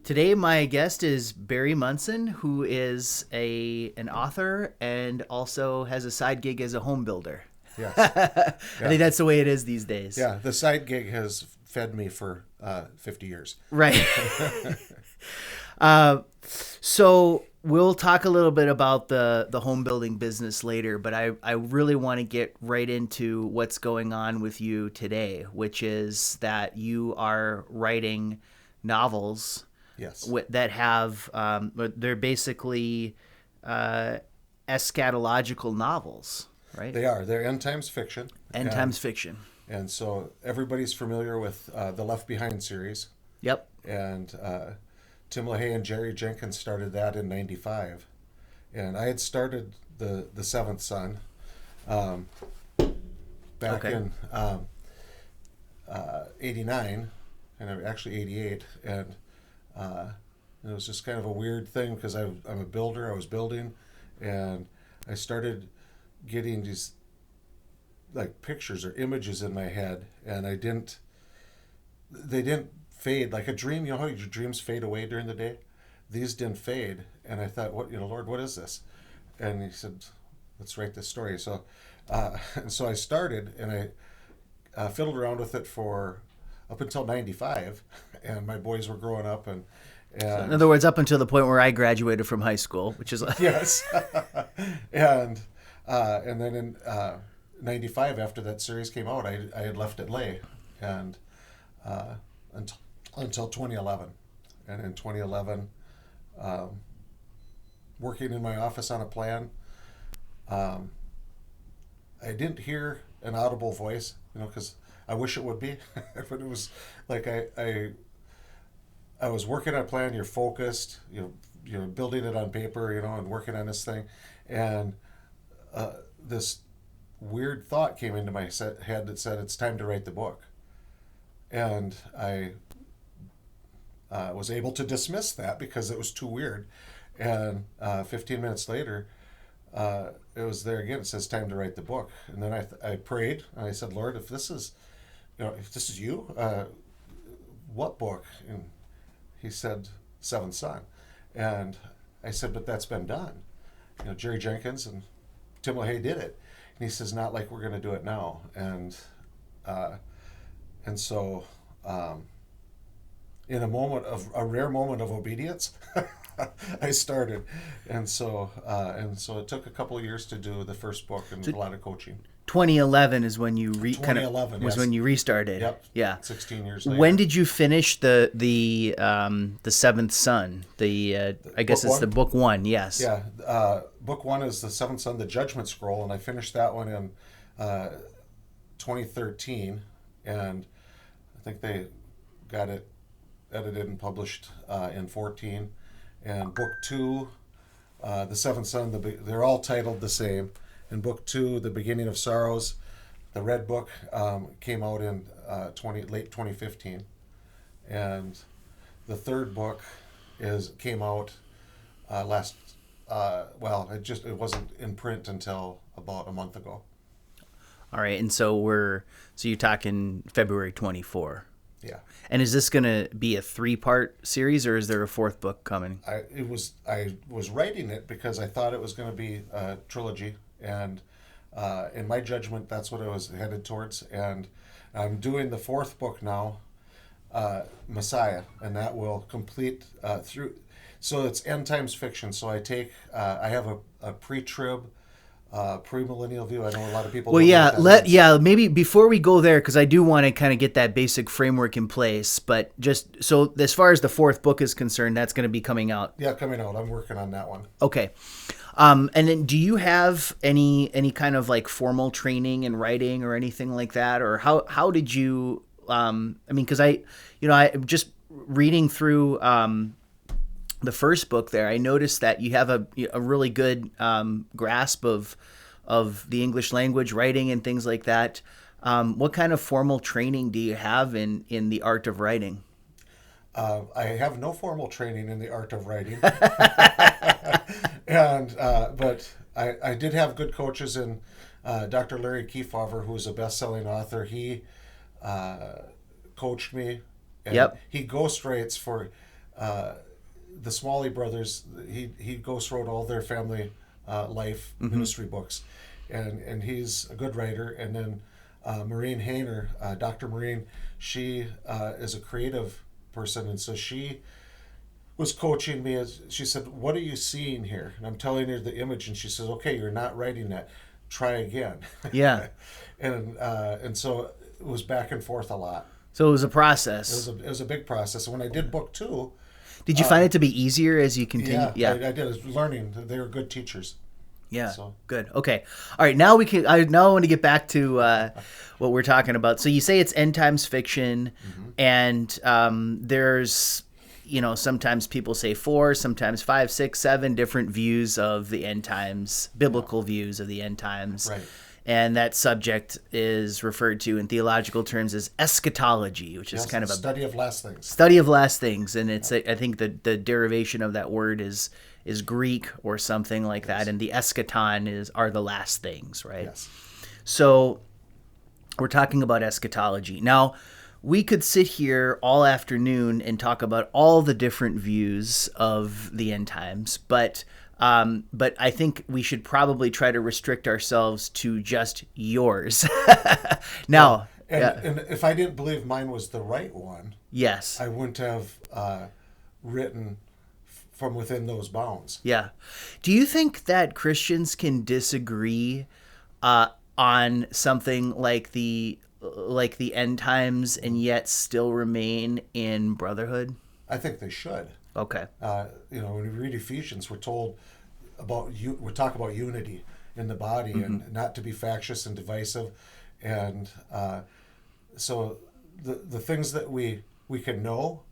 Today, my guest is Barry Munson, who is an author and also has a side gig as a home builder. Yes. I Yeah. think that's the way it is these days. Yeah. The side gig has fed me for 50 years. Right. So we'll talk a little bit about the home building business later, but I really want to get right into what's going on with you today, which is that you are writing novels. Yes. That have they're basically eschatological novels, right? They are. They're end times fiction. End times fiction. And so everybody's familiar with the Left Behind series. Yep. And Tim LaHaye and Jerry Jenkins started that in '95. And I had started the Seventh Son back in '89, and actually '88. And it was just kind of a weird thing because I'm a builder. I was building, and I started getting these like pictures or images in my head, and they didn't fade like a dream. You know how your dreams fade away during the day? These didn't fade, and I thought, Lord, what is this? And he said, let's write this story. So, and so I started, and I fiddled around with it for up until '95, and my boys were growing up, and So in other words, up until the point where I graduated from high school, which is yes, and then in '95, after that series came out, I had left it lay, and until 2011, and in 2011, working in my office on a plan, I didn't hear an audible voice, because I wish it would be, but it was like I was working on a plan. You're focused, you're building it on paper, and working on this thing, and this weird thought came into my head that said it's time to write the book, and I was able to dismiss that because it was too weird, and 15 minutes later, it was there again. It says time to write the book, and then I prayed and I said, Lord, if this is you, what book? And he said, Seventh Son. And I said, but that's been done. Jerry Jenkins and Tim LaHaye did it. And he says, not like we're going to do it now. And so in a rare moment of obedience, I started. And so it took a couple of years to do the first book and a lot of coaching. 2011 is when you yes. when you restarted. Yep. Yeah. 16 years later. When did you finish the Seventh Son? I guess it's the book one. Yes. Yeah. Book one is the Seventh Son, the Judgment Scroll, and I finished that one in 2013, and I think they got it edited and published in 14. And book two, the Seventh Son, they're all titled the same. In book two, The Beginning of Sorrows, the Red Book, came out in late 2015, and the third book came out last. It wasn't in print until about a month ago. All right, and so you're talking February 24. Yeah. And is this going to be a 3-part series, or is there a fourth book coming? I was writing it because I thought it was going to be a trilogy. And in my judgment, that's what I was headed towards. And I'm doing the fourth book now, Messiah, and that will complete through. So it's end times fiction. So I have a pre-trib, premillennial view. I know a lot of people. Well, yeah, maybe before we go there, because I do want to kind of get that basic framework in place. But just so as far as the fourth book is concerned, that's going to be coming out. Yeah, coming out. I'm working on that one. Okay. And then do you have any kind of like formal training in writing or anything like that? Or how did you, because I just reading through the first book there, I noticed that you have a really good grasp of the English language, writing and things like that. What kind of formal training do you have in the art of writing? I have no formal training in the art of writing, but I did have good coaches in Dr. Larry Kefauver, who's a best-selling author. He coached me. And Yep. He ghostwrites for the Smalley brothers, he ghost wrote all their family life ministry books, and he's a good writer. And then Maureen Hayner, Dr. Maureen, she is a creative person, and so she was coaching me. As she said, "What are you seeing here?" And I'm telling her the image, and she says, "Okay, you're not writing that. Try again." Yeah. and so it was back and forth a lot. So it was a process. It was a big process. And when I did book 2, Did you find it to be easier as you continue? yeah, I did. I was learning. They were good teachers. Yeah. So. Good. Okay. All right. Now I want to get back to what we're talking about. So you say it's end times fiction, and there's, sometimes people say 4, sometimes 5, 6, 7 different views of the end times, biblical views of the end times. Right. And that subject is referred to in theological terms as eschatology, which is kind of a study of last things. Study of last things, and it's I think the derivation of that word is Greek or something like that, and the eschaton are the last things, right? Yes. So we're talking about eschatology. Now, we could sit here all afternoon and talk about all the different views of the end times, but I think we should probably try to restrict ourselves to just yours. Now, and if I didn't believe mine was the right one, yes, I wouldn't have written from within those bounds. Yeah. Do you think that Christians can disagree on something like the end times and yet still remain in brotherhood? I think they should. Okay. When we read Ephesians, we're told we talk about unity in the body and not to be factious and divisive, and so the things that we can know,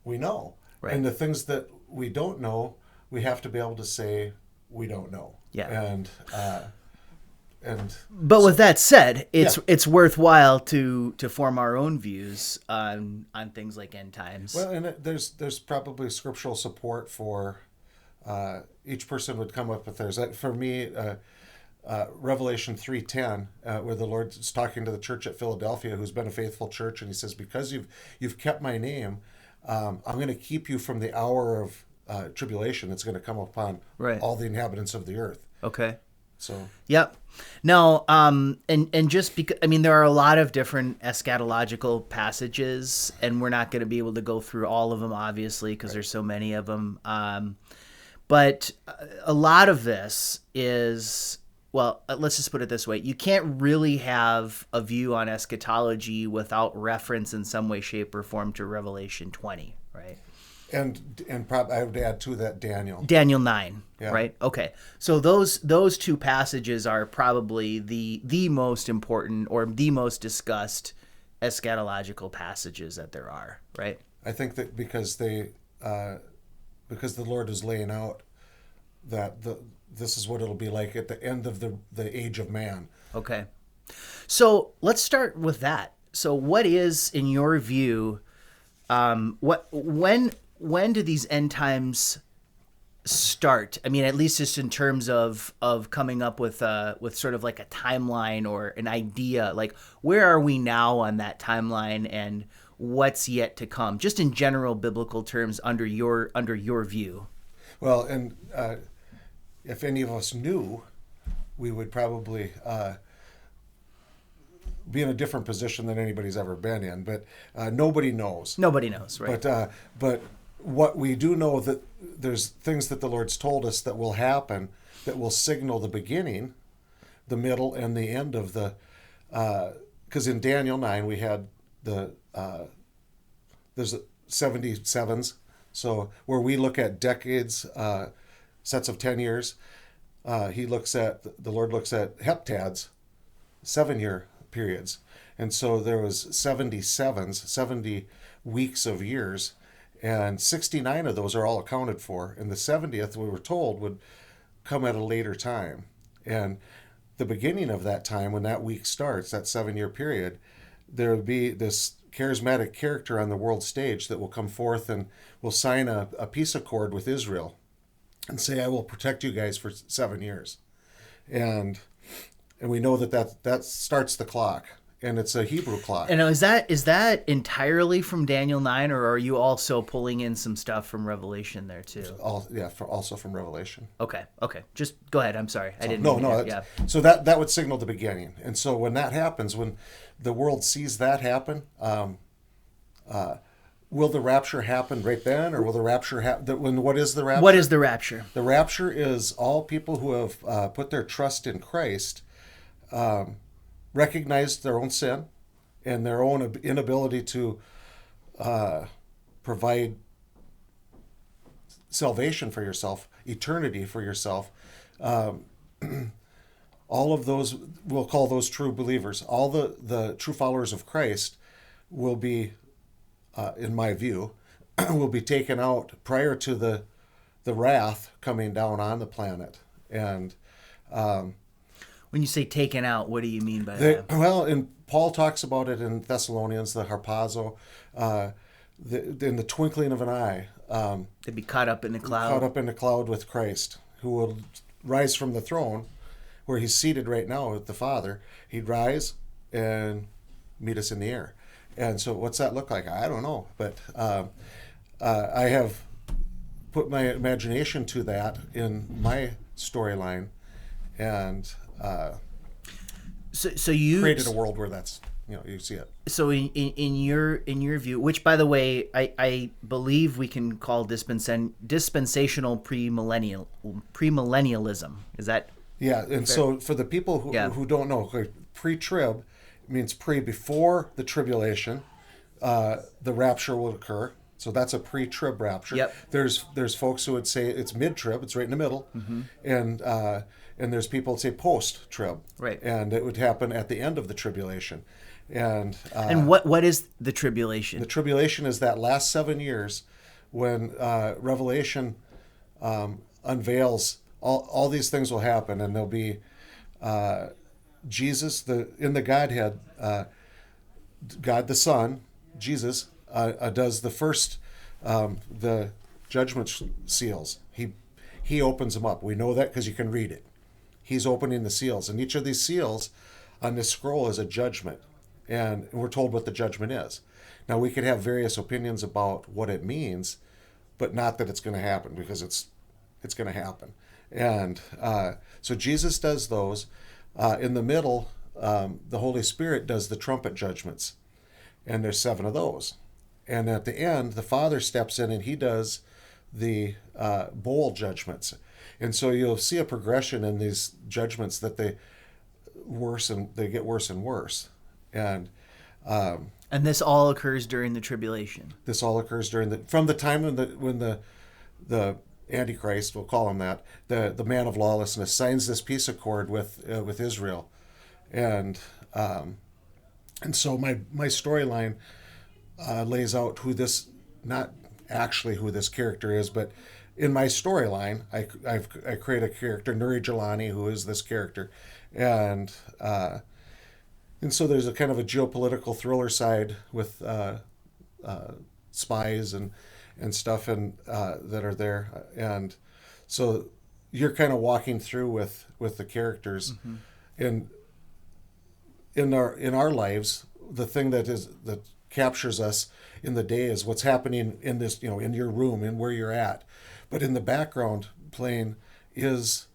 we know, right. And the things that we don't know, we have to be able to say we don't know. Yeah. But with that said, it's worthwhile to form our own views on things like end times. Well, and there's probably scriptural support for each person would come up with theirs. For me, Revelation 3:10, where the Lord is talking to the church at Philadelphia, who's been a faithful church, and He says, "Because you've kept my name, I'm going to keep you from the hour of tribulation that's going to come upon all the inhabitants of the earth." Okay. So. Yep. No, and just because, there are a lot of different eschatological passages, and we're not going to be able to go through all of them, obviously, because there's so many of them. But a lot of this is, let's just put it this way. You can't really have a view on eschatology without reference in some way, shape, or form to Revelation 20, right? And I would add to that Daniel 9, right? Okay, so those 2 passages are probably the most important or the most discussed eschatological passages that there are, right? I think that because the Lord is laying out that this is what it'll be like at the end of the age of man. Okay, so let's start with that. So, what is, in your view, when do these end times start? At least just in terms of coming up with sort of like a timeline or an idea. Like, where are we now on that timeline, and what's yet to come? Just in general biblical terms, under your view. Well, and if any of us knew, we would probably be in a different position than anybody's ever been in. But nobody knows. Nobody knows, right? But what we do know, that there's things that the Lord's told us that will happen, that will signal the beginning, the middle, and the end of the. Because in Daniel 9 we had there's 77s, so where we look at decades, sets of 10 years, the Lord looks at heptads, 7-year periods, and so there was 77s, 70 weeks of years. And 69 of those are all accounted for. And the 70th, we were told, would come at a later time. And the beginning of that time, when that week starts, that 7-year period, there will be this charismatic character on the world stage that will come forth and will sign a peace accord with Israel and say, "I will protect you guys for 7 years." And we know that starts the clock. and it's a Hebrew clock. And is that entirely from Daniel 9, or are you also pulling in some stuff from Revelation there too? Also from Revelation. Okay. Just go ahead. I'm sorry. I didn't. No. So that would signal the beginning. And so when that happens, when the world sees that happen, will the rapture happen right then, or will the rapture happen? What is the rapture? What is the rapture? The rapture is all people who have put their trust in Christ, recognized their own sin and their own inability to provide salvation for yourself, eternity for yourself. All of those, we'll call those true believers. All the true followers of Christ will be, in my view, will be taken out prior to the wrath coming down on the planet. And when you say taken out, what do you mean by that? Well, and Paul talks about it in Thessalonians, the harpazo, in the twinkling of an eye. They'd be caught up in the cloud. Caught up in the cloud with Christ, who will rise from the throne, where he's seated right now with the Father. He'd rise and meet us in the air. And so what's that look like? I don't know. But I have put my imagination to that in my storyline, and so you created a world where that's, you see it. So in your view, which by the way I believe we can call dispensational premillennialism. Is that? Yeah, and fair? So for the people who don't know, pre-trib means before the tribulation, the rapture will occur. So that's a pre-trib rapture. Yep. There's folks who would say it's mid-trib, it's right in the middle, and there's people who say post-trib, right? And it would happen at the end of the tribulation. And what is the tribulation? The tribulation is that last 7 years when Revelation unveils all these things will happen, and there'll be Jesus in the Godhead, God the Son, Jesus does the first the judgment seals. He opens them up. We know that because you can read it. He's opening the seals, and each of these seals on this scroll is a judgment, and we're told what the judgment is. Now we could have various opinions about what it means, but not that it's going to happen, because it's going to happen. And so Jesus does those. In the middle, the Holy Spirit does the trumpet judgments, and there's 7 of those. And at the end, the Father steps in and he does the bowl judgments. And so you'll see a progression in these judgments that they get worse and worse. And this all occurs during the tribulation. This all occurs from the time when the Antichrist, we'll call him that, the man of lawlessness, signs this peace accord with Israel, and so my storyline lays out not actually who this character is, but in my storyline, I create a character, Nuri Jelani, who is this character, and so there's a kind of a geopolitical thriller side with spies and stuff that are there, and so you're kind of walking through with the characters, and in our lives, the thing that captures us in the day is what's happening in this, in your room and where you're at, but in the background playing is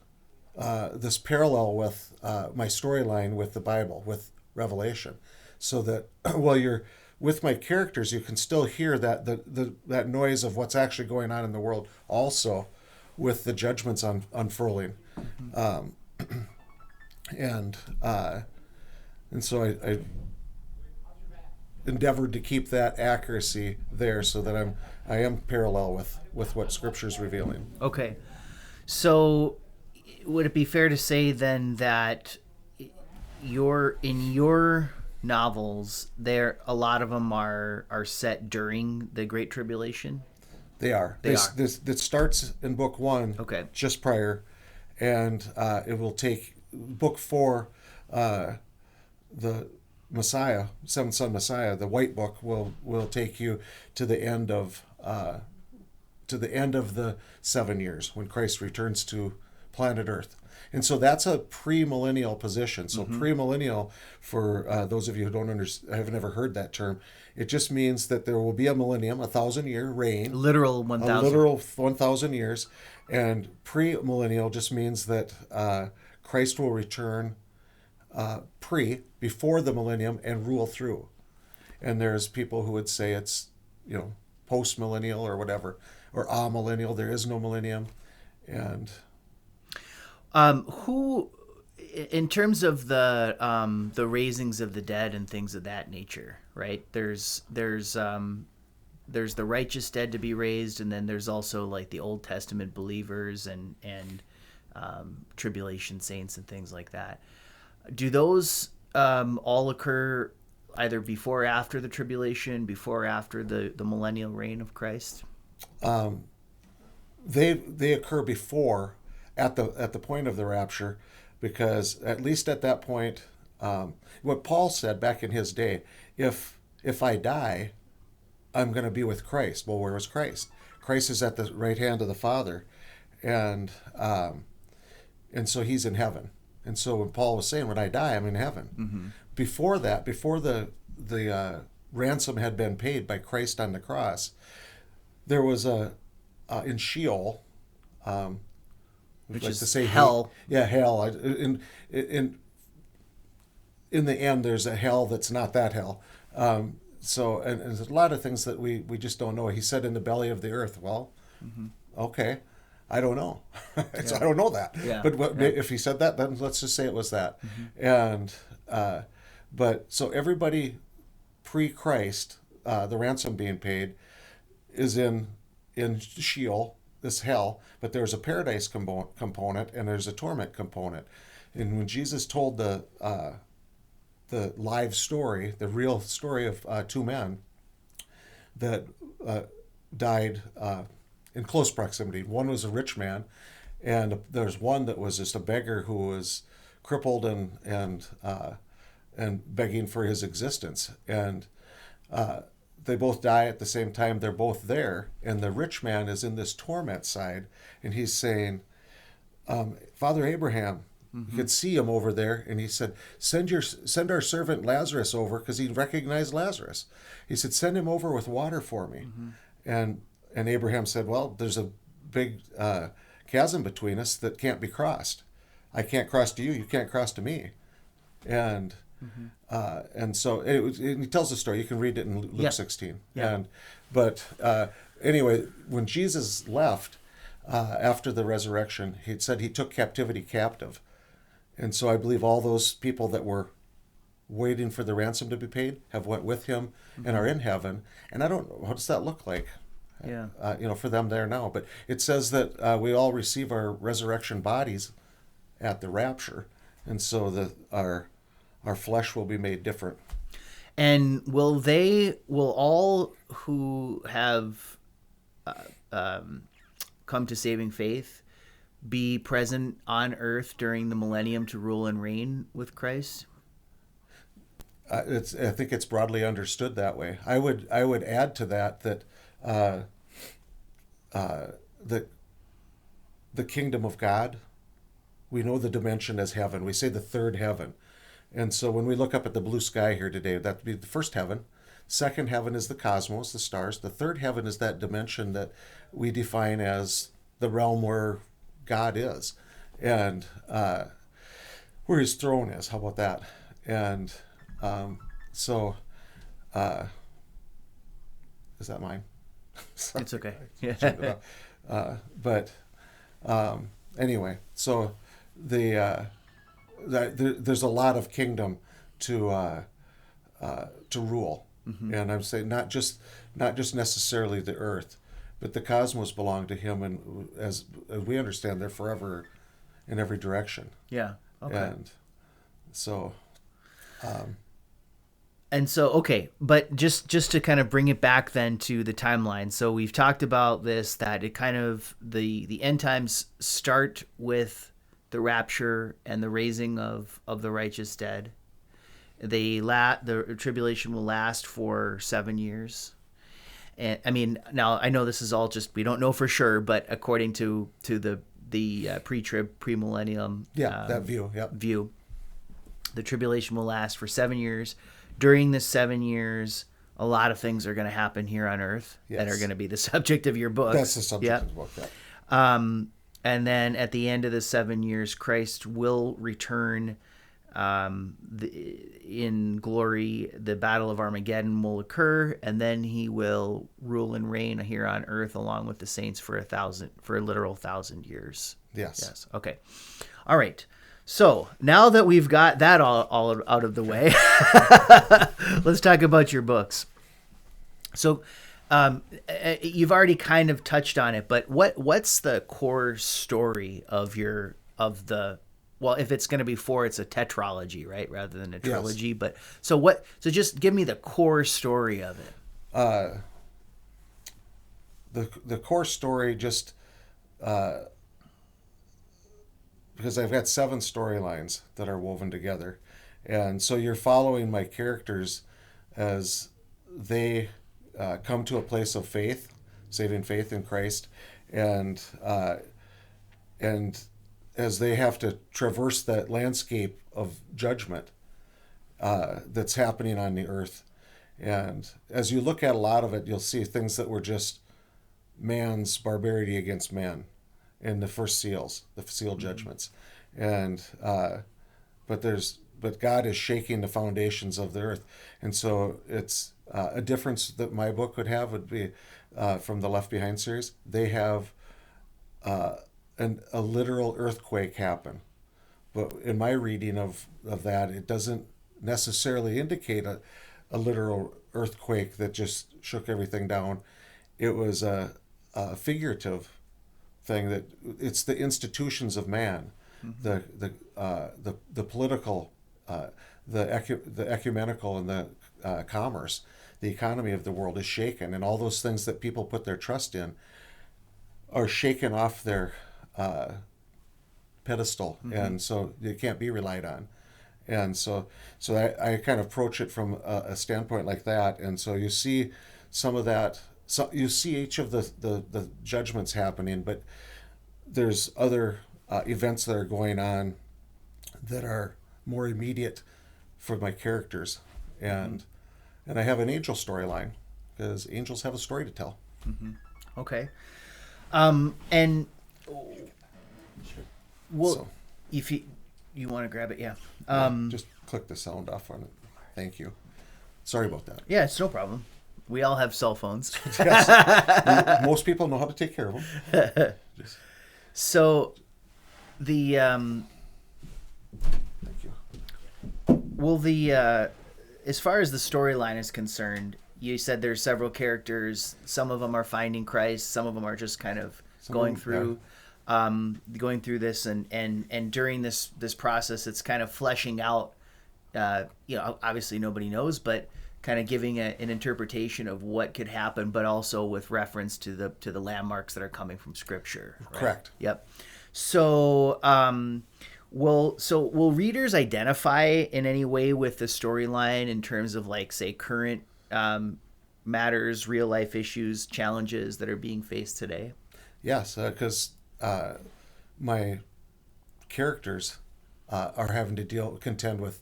this parallel with my storyline with the Bible, with Revelation, so that while you're with my characters, you can still hear that noise of what's actually going on in the world, also with the judgments unfurling, and so I endeavored to keep that accuracy there, so that I am parallel with what Scripture's revealing. Okay, so would it be fair to say then that in your novels, a lot of them are set during the Great Tribulation? They are. It starts in book 1, okay, just prior, and it will take book 4, the Messiah, Seventh Son Messiah, the White Book will take you to the end of the 7 years when Christ returns to planet Earth. And so that's a premillennial position. So premillennial, for those of you who don't have never heard that term, it just means that there will be a millennium, 1,000-year reign, Literal a 1,000. literal 1,000 years. And premillennial just means that Christ will return before the millennium and rule through. And there's people who would say it's, post millennial or whatever, or amillennial. There is no millennium. And Who, in terms of the raisings of the dead and things of that nature, right? There's the righteous dead to be raised, and then there's also like the Old Testament believers and tribulation saints and things like that. Do those all occur either before or after the tribulation, before or after the millennial reign of Christ? They occur before, at the point of the rapture, because at least at that point, what Paul said back in his day, if I die, I'm going to be with Christ. Well, where was Christ? Christ is at the right hand of the Father, and so he's in heaven. And so when Paul was saying, when I die, I'm in heaven. Mm-hmm. Before that, before the ransom had been paid by Christ on the cross, there was in Sheol, Which like is to say hell. Hell. In the end, there's a hell that's not that hell. So, and there's a lot of things that we just don't know. He said, in the belly of the earth. Well, okay, I don't know. So I don't know that. Yeah. But if he said that, then let's just say it was that. And but so everybody pre-Christ, the ransom being paid, is in Sheol, this hell. But there's a paradise component and there's a torment component. And when Jesus told the live story, the real story of two men that died in close proximity. One was a rich man, and there's one that was just a beggar who was crippled and begging for his existence. And they both die at the same time. They're both there, and the rich man is in this torment side, and he's saying, Father Abraham. You could see him over there, and he said, send our servant Lazarus over, because he recognized Lazarus. He said, send him over with water for me. And Abraham said, well, there's a big chasm between us that can't be crossed. I can't cross to you, you can't cross to me. And so he tells the story. You can read it in Luke 16. Yeah. But anyway, when Jesus left after the resurrection, he said he took captivity captive. And so I believe all those people that were waiting for the ransom to be paid have went with him and are in heaven. And I don't know, what does that look like? Yeah. For them there now. But it says that we all receive our resurrection bodies at the rapture. And so our flesh will be made different. And will all who have come to saving faith be present on earth during the millennium to rule and reign with Christ? I think it's broadly understood that way. I would add to that the kingdom of God, we know the dimension as heaven. We say the third heaven. And so when we look up at the blue sky here today, that would be the first heaven. Second heaven is the cosmos, the stars. The third heaven is that dimension that we define as the realm where God is, and where his throne is. How about that? And so is that mine? It's okay. But anyway, so there's a lot of kingdom to rule, and I'm saying not just necessarily the earth, but the cosmos belong to him, and as we understand, they're forever in every direction. Yeah. Okay. And so. Okay, but just to kind of bring it back then to the timeline. So we've talked about this, that it kind of the end times start with the rapture and the raising of the righteous dead. The tribulation will last for 7 years. And I mean, now I know this is all just, we don't know for sure, but according to the pre-trib, premillennium that view. Yep. view. The tribulation will last for 7 years. During this 7 years, a lot of things are going to happen here on earth that are going to be the subject of your book. That's the subject of the book. Yeah. And then at the end of the 7 years, Christ will return in glory. The Battle of Armageddon will occur, and then he will rule and reign here on earth along with the saints for a literal 1,000 years. Yes. Okay. All right. So now that we've got that all out of the way, let's talk about your books. So you've already kind of touched on it, but what's the core story of the well, if it's going to be 4, it's a tetralogy, right, rather than a trilogy. Yes. But so just give me the core story of it. The core story just because I've got 7 storylines that are woven together, and so you're following my characters as they come to a place of faith, saving faith in Christ, and as they have to traverse that landscape of judgment that's happening on the earth. And as you look at a lot of it, you'll see things that were just man's barbarity against man in the first seals, the seal judgments. And but God is shaking the foundations of the earth. And so it's a difference that my book would be from the Left Behind series. They have a literal earthquake happen. But in my reading of that, it doesn't necessarily indicate a literal earthquake that just shook everything down. It was a figurative thing that it's the institutions of man, the political, the ecumenical, and the commerce, the economy of the world is shaken, and all those things that people put their trust in are shaken off their pedestal, and so they can't be relied on. And so I kind of approach it from a standpoint like that. And so you see some of that. So you see each of the judgments happening, but there's other events that are going on that are more immediate for my characters. And I have an angel storyline because angels have a story to tell. Okay. And well, so, if you want to grab it, yeah. Just click the sound off on it. Thank you. Sorry about that. Yeah, it's no problem. We all have cell phones. Yes. Most people know how to take care of them. So, the thank you. Well, as far as the storyline is concerned, you said there's several characters. Some of them are finding Christ. Some of them are just kind of going through this, and during this process, it's kind of fleshing out. Obviously nobody knows, but kind of giving an interpretation of what could happen, but also with reference to the landmarks that are coming from Scripture. Right? Correct. Yep. So, will readers identify in any way with the storyline in terms of, like, say, current matters, real life issues, challenges that are being faced today? Yes, because my characters are having to contend with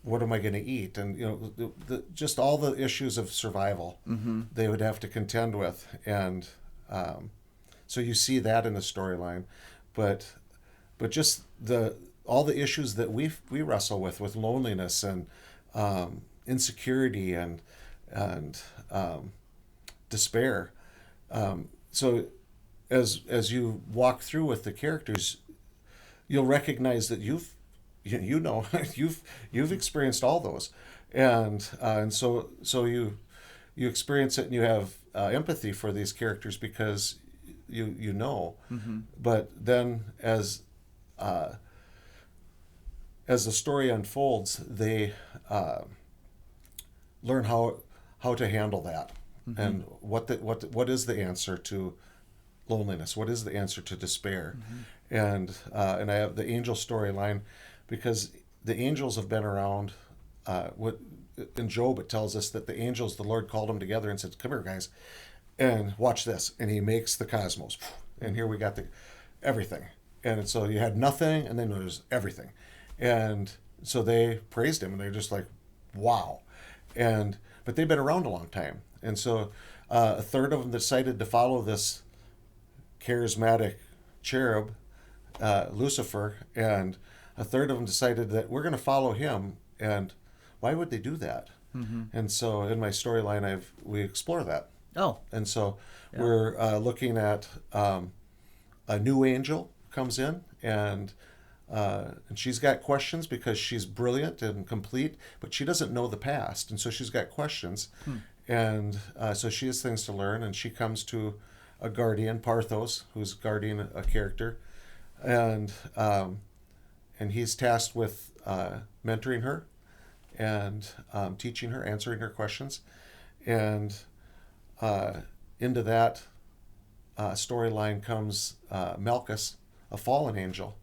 what am I going to eat, and just all the issues of survival they would have to contend with, and so you see that in the storyline, but just all the issues that we wrestle with loneliness and insecurity and despair. So as you walk through with the characters, you'll recognize that you've experienced all those, and so you experience it, and you have empathy for these characters because you know. But then as the story unfolds, they learn how to handle that, and what is the answer to loneliness, what is the answer to despair. And I have the angel storyline because the angels have been around. In Job it tells us that the angels, the Lord called them together and said, "Come here, guys, and watch this." And he makes the cosmos, and here we got everything. And so you had nothing, and then there was everything. And so they praised him, and they're just like, wow. But they've been around a long time. And so a third of them decided to follow this charismatic cherub, Lucifer, and a third of them decided that we're going to follow him. And why would they do that? And so in my storyline, we explore that. Oh, And so we're looking at a new angel comes in, and she's got questions because she's brilliant and complete, but she doesn't know the past, and so she's got questions, and so she has things to learn, and she comes to a guardian, Parthos, who's guarding a character, and he's tasked with mentoring her and teaching her, answering her questions, and into that storyline comes Malchus, a fallen angel,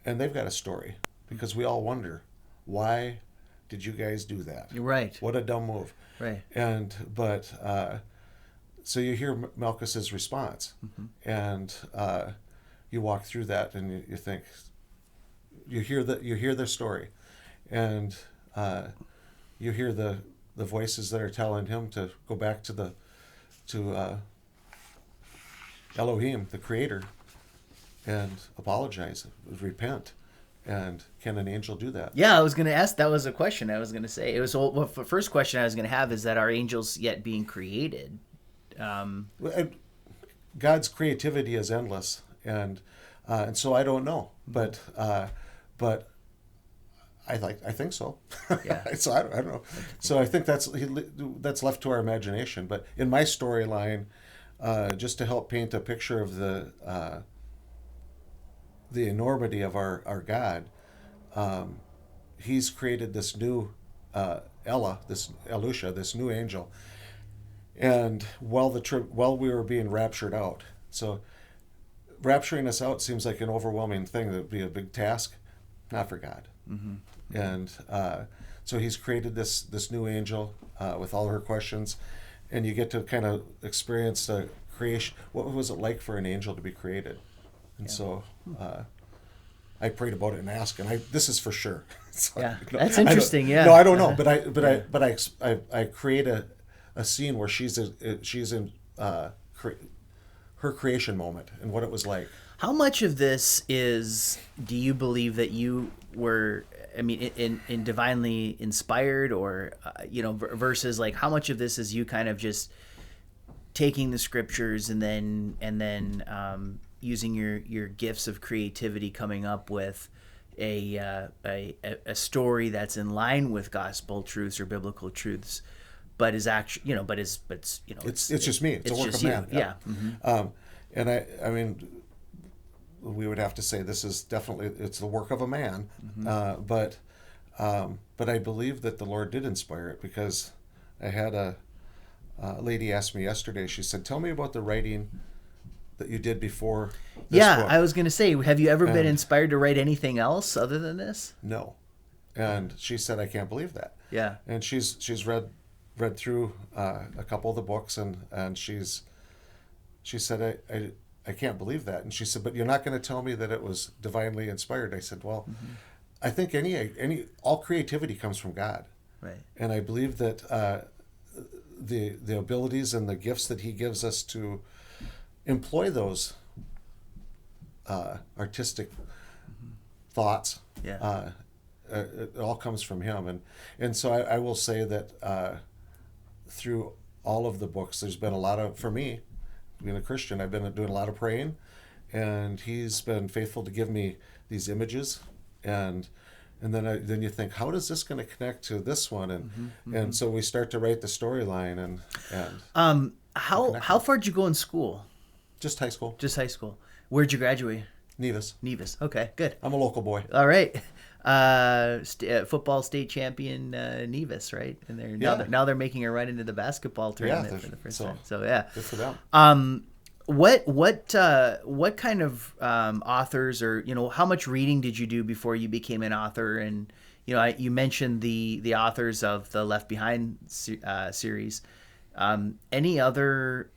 and they've got a story because we all wonder, why did you guys do that? you're right. What a dumb move. Right. But so you hear Malchus's response, and you walk through that, and you think, you hear their story, and you hear the voices that are telling him to go back to Elohim, the Creator, and apologize, repent. And can an angel do that? Yeah, I was going to ask. That was a question I was going to say. It was the first question I was going to have is that are angels yet being created? God's creativity is endless, and so I don't know, but I think so. Yeah. So I don't know. So I think that's left to our imagination. But in my storyline, just to help paint a picture of the enormity of our God, He's created this new Elusha, this new angel, and while we were being raptured out, so rapturing us out seems like an overwhelming thing. That would be a big task, not for God. And so He's created this new angel with all her questions, and you get to kind of experience the creation. What was it like for an angel to be created? And so I prayed about it and asked, and this is for sure. So, Yeah, that's interesting. No, I don't know, but I create a scene where she's in her creation moment and what it was like. How much of this do you believe that you were, I mean, in divinely inspired, or versus like how much of this is you kind of just taking the scriptures and then using your gifts of creativity, coming up with a story that's in line with gospel truths or biblical truths, but is actually it's just me. It's a work of man. Yeah. And I mean, we would have to say this is definitely, it's the work of a man, but I believe that the Lord did inspire it, because I had a lady ask me yesterday. She said, "Tell me about the writing that you did before this book." I was going to say, have you ever been inspired to write anything else other than this? No. And she said, "I can't believe that." Yeah. And she's read through a couple of the books, and she said, I can't believe that. And she said, "But you're not going to tell me that it was divinely inspired." I said, "Well, I think all creativity comes from God." Right. And I believe that the abilities and the gifts that He gives us to employ those artistic thoughts, it all comes from Him. And so I will say that through all of the books, there's been a lot of, for me, being a Christian, I've been doing a lot of praying, and He's been faithful to give me these images, and then you think, how is this going to connect to this one? And so we start to write the storyline, and how far did you go in school? Just high school. Just high school. Where'd you graduate? Nevis. Okay, good. I'm a local boy. All right. Football state champion Nevis, right? And now they're making a run into the basketball tournament for the first time. So yeah, good for them. What kind of authors, or how much reading did you do before you became an author? And you mentioned the authors of the Left Behind series. Any other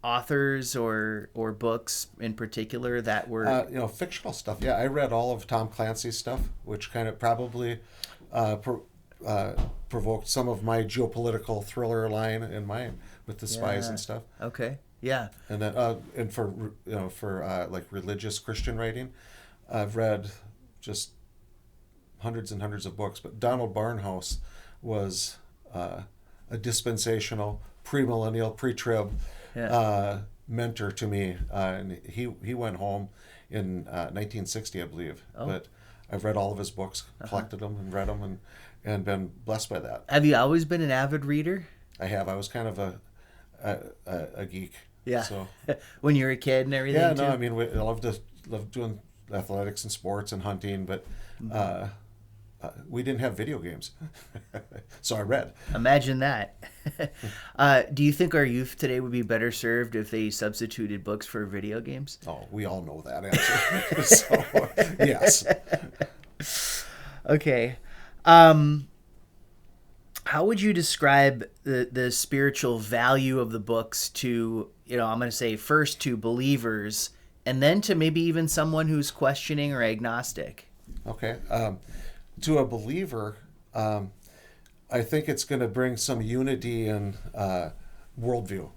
authors or books in particular that were? Fictional stuff. Yeah, I read all of Tom Clancy's stuff, which kind of probably uh, pro- provoked some of my geopolitical thriller line in mine with the spies Yeah. and stuff. Okay. Yeah. And then, and for like religious Christian writing, I've read just hundreds and hundreds of books. But Donald Barnhouse was a dispensational, premillennial, pre-trib Yeah. mentor to me, and he went home in 1960, I believe. Oh. But I've read all of his books, collected them, and read them, and been blessed by that. Have you always been an avid reader? I have. I was kind of a geek. Yeah. So When you were a kid and everything yeah, too? no, I mean, I love doing athletics and sports and hunting, but we didn't have video games, so I read. Imagine that. Do you think our youth today would be better served if they substituted books for video games? Oh, we all know that answer. So yes. Okay. How would you describe the spiritual value of the books to, I'm going to say first to believers and then to maybe even someone who's questioning or agnostic? Okay. To a believer, I think it's going to bring some unity in worldview,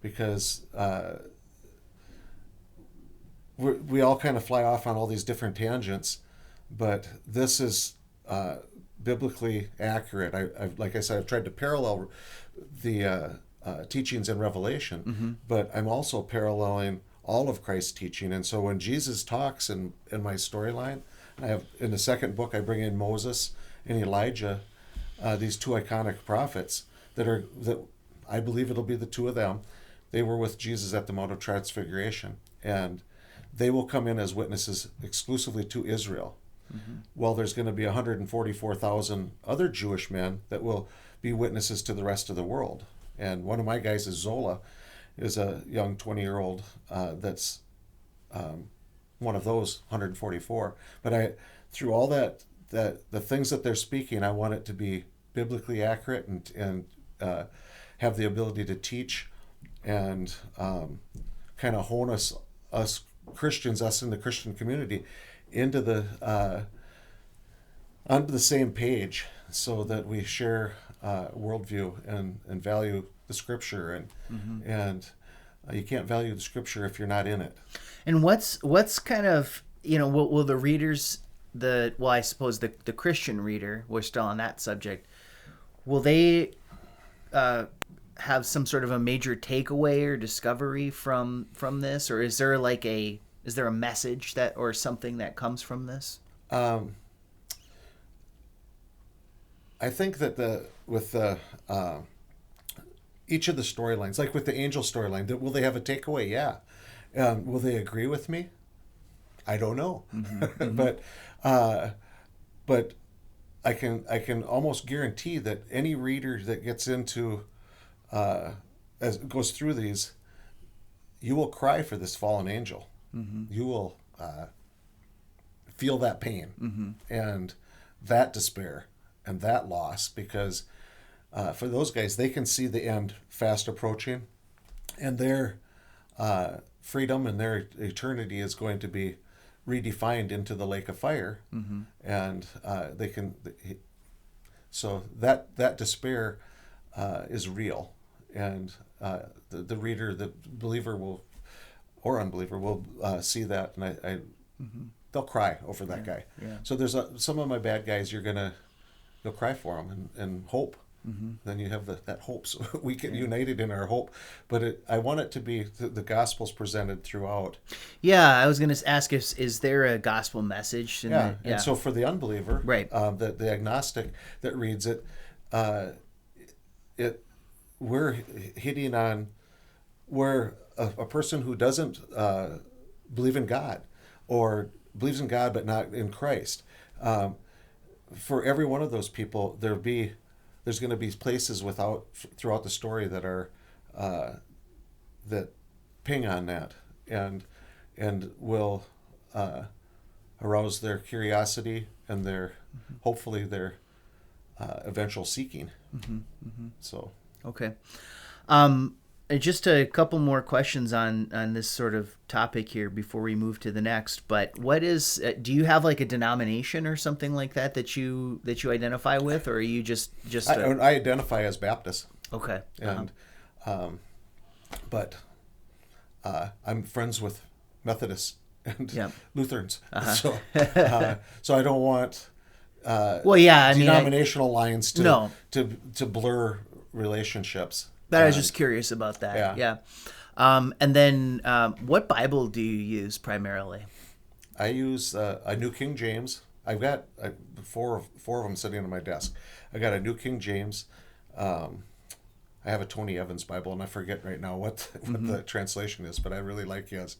because we all kind of fly off on all these different tangents, but this is biblically accurate. Like I said, I've tried to parallel the teachings in Revelation, but I'm also paralleling all of Christ's teaching. And so when Jesus talks in my storyline, I have in the second book I bring in Moses and Elijah, these two iconic prophets that I believe it'll be the two of them. They were with Jesus at the Mount of Transfiguration, and they will come in as witnesses exclusively to Israel. Well, there's going to be 144,000 other Jewish men that will be witnesses to the rest of the world. And one of my guys is Zola, is a young 20-year-old that's one of those 144. But through all that the things that they're speaking, I want it to be biblically accurate and have the ability to teach and kind of hone us Christians, us in the Christian community, into onto the same page, so that we share worldview and value the Scripture, and you can't value the Scripture if you're not in it. And what's kind of, will the readers, I suppose the Christian reader, we're still on that subject, will they have some sort of a major takeaway or discovery from this, or is there a message that or something that comes from this? I think that with each of the storylines, like with the angel storyline, will they have a takeaway? Yeah. Will they agree with me? I don't know. But I can almost guarantee that any reader that gets into as goes through these, you will cry for this fallen angel. You will feel that pain and that despair and that loss, because for those guys, they can see the end fast approaching, and their freedom and their eternity is going to be redefined into the lake of fire, and they can. So that despair is real, and the reader, the believer will or unbeliever will see that, and they'll cry over that guy. Yeah. So there's some of my bad guys, you'll cry for them and hope. Then you have that hope, so we get united in our hope. But I want it to be the gospel's presented throughout. Yeah, I was going to ask, is there a gospel message? And so for the unbeliever, right, the agnostic that reads it, we're hitting on where a person who doesn't believe in God, or believes in God but not in Christ, for every one of those people, there's going to be places throughout the story that are that ping on that and will arouse their curiosity and their hopefully their eventual seeking. So okay. Just a couple more questions on this sort of topic here before we move to the next. But what is? Do you have like a denomination or something like that that you identify with, or are you just I identify as Baptist, okay? and but I'm friends with Methodists and Yep. Lutherans, so I don't want Well, yeah, I mean, denominational lines to No. to blur relationships. but I was And, just curious about that. Yeah. And then, what Bible do you use primarily? I use a New King James. I've got four of them sitting on my desk. I got a New King James. I have a Tony Evans Bible, and I forget right now what the translation is, but I really like his.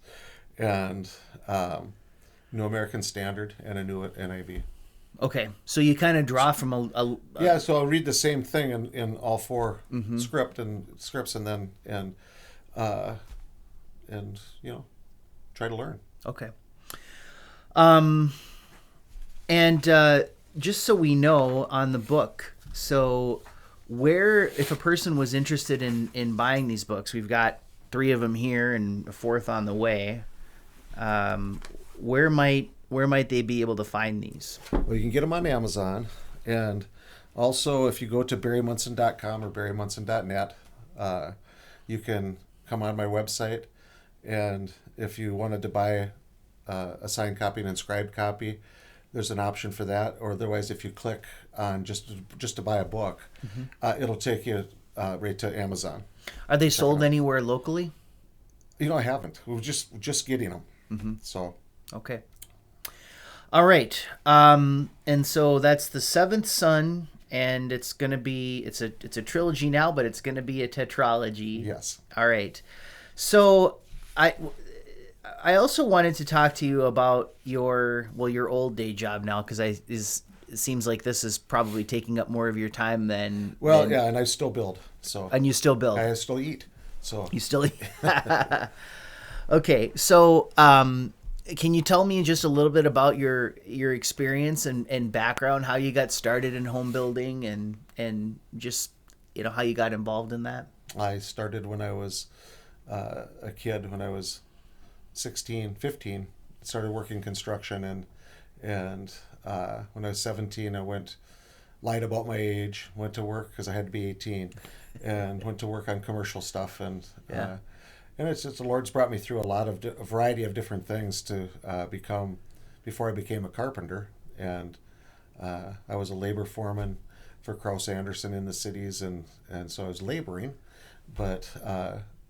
And New American Standard and a New NIV. Okay, so you kind of draw from Yeah, so I'll read the same thing in all four scripts, and then try to learn. Okay. And just so we know on the book, so where, if a person was interested in buying these books, we've got 3 of them here and a 4th on the way. Where might they be able to find these? Well, you can get them on Amazon, and also if you go to barrymunson.com or barrymunson.net, you can come on my website, and if you wanted to buy a signed copy and inscribed copy, there's an option for that. Or otherwise, if you click on just to buy a book, it'll take you right to Amazon. Are they sold anywhere locally? I haven't. We're just getting them. So Okay. All right. And so that's the 7th Son, and it's gonna be it's a trilogy now, but it's gonna be a tetralogy. yes. All right. So I also wanted to talk to you about your old day job now, because it seems like this is probably taking up more of your time than Yeah, and I still build. So and you still build. I still eat. So You still Okay. So can you tell me just a little bit about your experience and background, how you got started in home building, and just how you got involved in that? I started when I was a kid, when I was 16, 15, started working construction, and when I was 17, I lied about my age, went to work because I had to be 18, and went to work on commercial stuff, and it's just the Lord's brought me through a variety of different things to become, before I became a carpenter, and I was a labor foreman for Kraus Anderson in the cities, and so I was laboring, but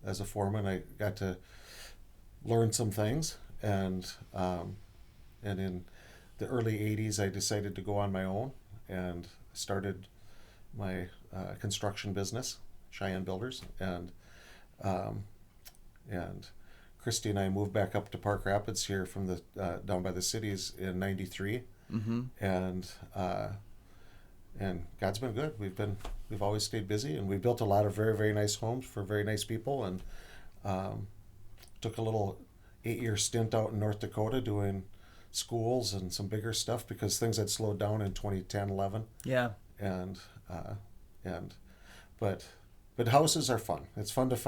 as a foreman, I got to learn some things, and in the early 80s, I decided to go on my own and started my construction business, Cheyenne Builders, and Christy and I moved back up to Park Rapids here from the down by the cities in '93, and God's been good. We've always stayed busy, and we built a lot of very, very nice homes for very nice people, and took a little 8-year stint out in North Dakota doing schools and some bigger stuff because things had slowed down in 2010, 11. Yeah. And but houses are fun. It's fun to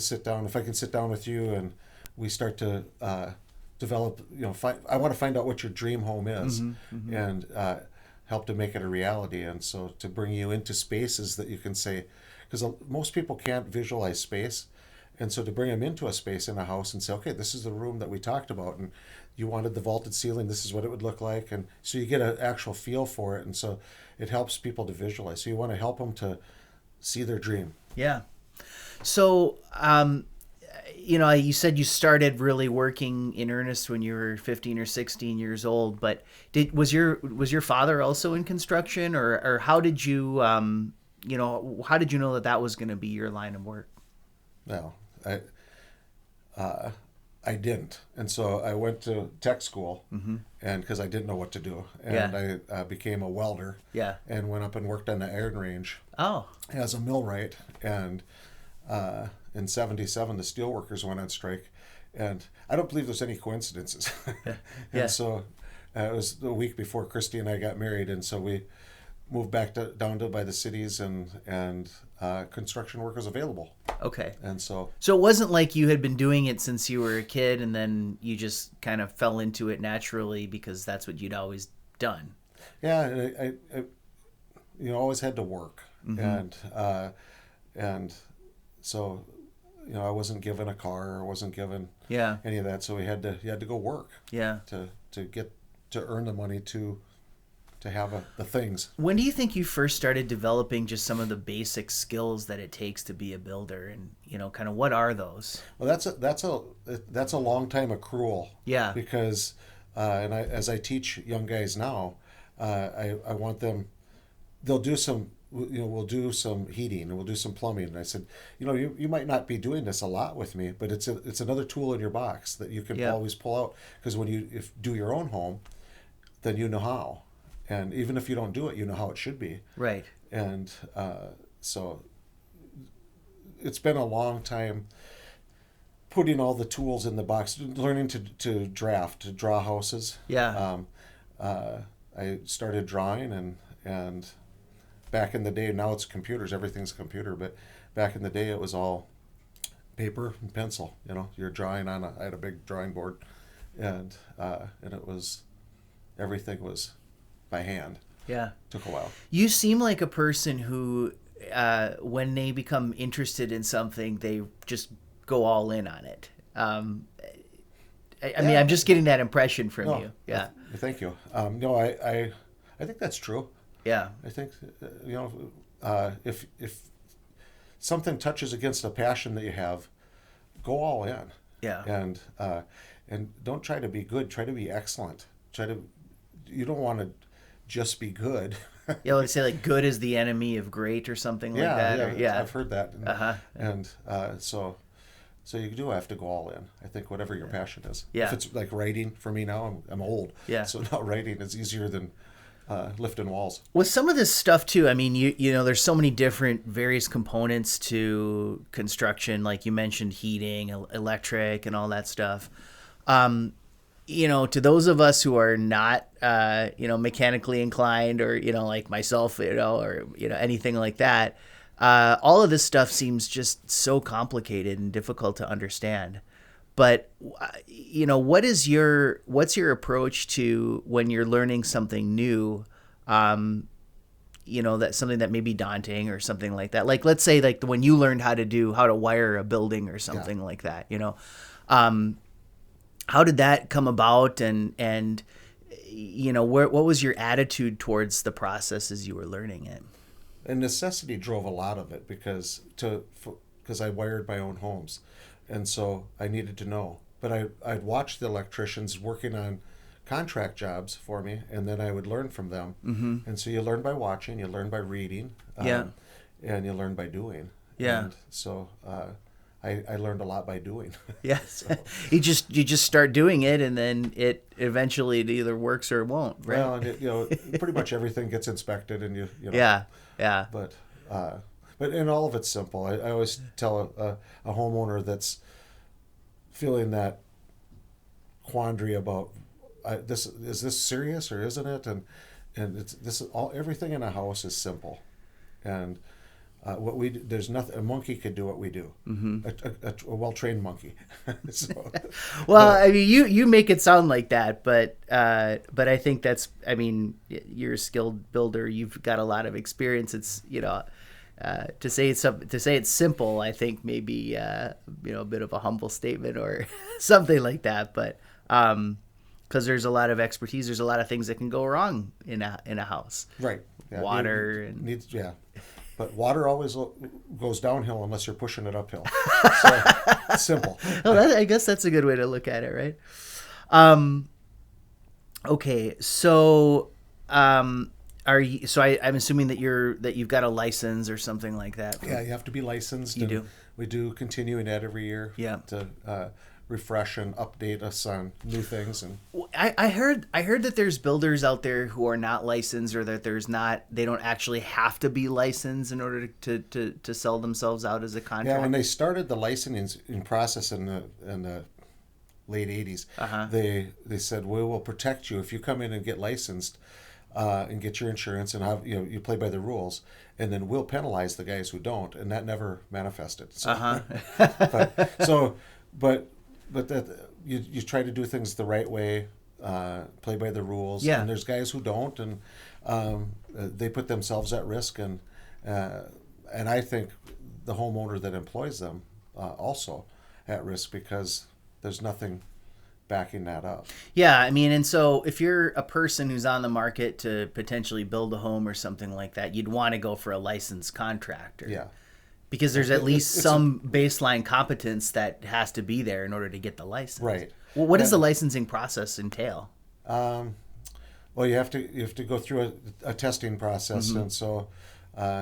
sit down. If I can sit down with you and we start to develop, I want to find out what your dream home is, and help to make it a reality. And so to bring you into spaces that you can say, because most people can't visualize space. And so to bring them into a space in a house and say, okay, this is the room that we talked about, and you wanted the vaulted ceiling, this is what it would look like. And so you get an actual feel for it. And so it helps people to visualize. So you want to help them to see their dream. Yeah. So, you said you started really working in earnest when you were 15 or 16 years old, but was your father also in construction, or how did you, how did you know that was going to be your line of work? No, I didn't, and so I went to tech school, and because I didn't know what to do, and I became a welder, and went up and worked on the iron range. Oh, as a millwright, and in '77 the steelworkers went on strike, and I don't believe there's any coincidences. And so it was the week before Christy and I got married, and so we moved back down to by the cities, and construction work was available. Okay. And so So it wasn't like you had been doing it since you were a kid and then you just kind of fell into it naturally because that's what you'd always done. yeah, and always had to work, and so I wasn't given a car, or wasn't given Yeah. any of that, so you had to go work Yeah. to earn the money to have the things. When do you think you first started developing just some of the basic skills that it takes to be a builder, and kind of what are those? Well, that's a long time accrual. Yeah. Because as I teach young guys now, I want them. They'll do some. We'll do some heating and we'll do some plumbing. And I said, you might not be doing this a lot with me, but it's another tool in your box that you can always pull out. Because when you do your own home, then you know how. And even if you don't do it, you know how it should be. Right. And so it's been a long time putting all the tools in the box, learning to draw houses. Yeah. I started drawing, and back in the day, now it's computers, everything's a computer, but back in the day it was all paper and pencil. You're drawing I had a big drawing board, and it was, everything was by hand. Yeah. Took a while. You seem like a person who, when they become interested in something, they just go all in on it. I mean, I'm just getting that impression from you. Yeah. Thank you. No, I think that's true. Yeah. I think, if something touches against a passion that you have, go all in. Yeah. And don't try to be good. Try to be excellent. You don't want to just be good. Yeah, let's say like good is the enemy of great or something like that. Yeah, I've heard that. Uh-huh. So you do have to go all in. I think whatever your passion is. Yeah. If it's like writing, for me now, I'm old. Yeah. So now writing is easier than lifting walls. With some of this stuff too, I mean, there's so many different various components to construction, like you mentioned, heating, electric, and all that stuff. To those of us who are not, mechanically inclined, or like myself, or anything like that, all of this stuff seems just so complicated and difficult to understand. But what's your approach to when you're learning something new? That's something that may be daunting or something like that. Like, let's say like when you learned how to wire a building or something like that. How did that come about? And what was your attitude towards the process as you were learning it? And necessity drove a lot of it, because I wired my own homes, and so I needed to know. But I'd watch the electricians working on contract jobs for me, and then I would learn from them. Mm-hmm. And so you learn by watching, you learn by reading, and you learn by doing. Yeah. And so I learned a lot by doing. Yeah. So, you just start doing it, and then it eventually either works or it won't. Right. Well, and pretty much everything gets inspected, and you know. Yeah. Yeah. But and all of it's simple. I always tell a homeowner that's feeling that quandary about is this serious or isn't it? And everything in a house is simple, and there's nothing a monkey could do what we do. Mm-hmm. A well-trained monkey. So, well, I mean, you make it sound like that, but I think you're a skilled builder. You've got a lot of experience. It's to say it's simple, I think maybe a bit of a humble statement or something like that. But because there's a lot of expertise, there's a lot of things that can go wrong in a house. Right. Yeah. Water needs. But water always goes downhill unless you're pushing it uphill. So it's simple. Well, I guess that's a good way to look at it, right? Okay, so are you? So I'm assuming that you've got a license or something like that. Yeah, you have to be licensed. You do. We do continuing ed every year. Yeah. To refresh and update us on new things. And I heard that there's builders out there who are not licensed, or that they don't actually have to be licensed in order to sell themselves out as a contractor. Yeah, when they started the licensing process in the late 80s, they said, we will protect you if you come in and get licensed. and get your insurance and have you play by the rules, and then we'll penalize the guys who don't, and that never manifested. So, but so but that you try to do things the right way, play by the rules, and there's guys who don't, and they put themselves at risk, and I think the homeowner that employs them also at risk because there's nothing backing that up. Yeah, I mean, and so if you're a person who's on the market to potentially build a home or something like that, you'd want to go for a licensed contractor. Yeah. Because there's at least some baseline competence that has to be there in order to get the license. Right. Well, what does the licensing process entail? Well, you have to go through a testing process, and so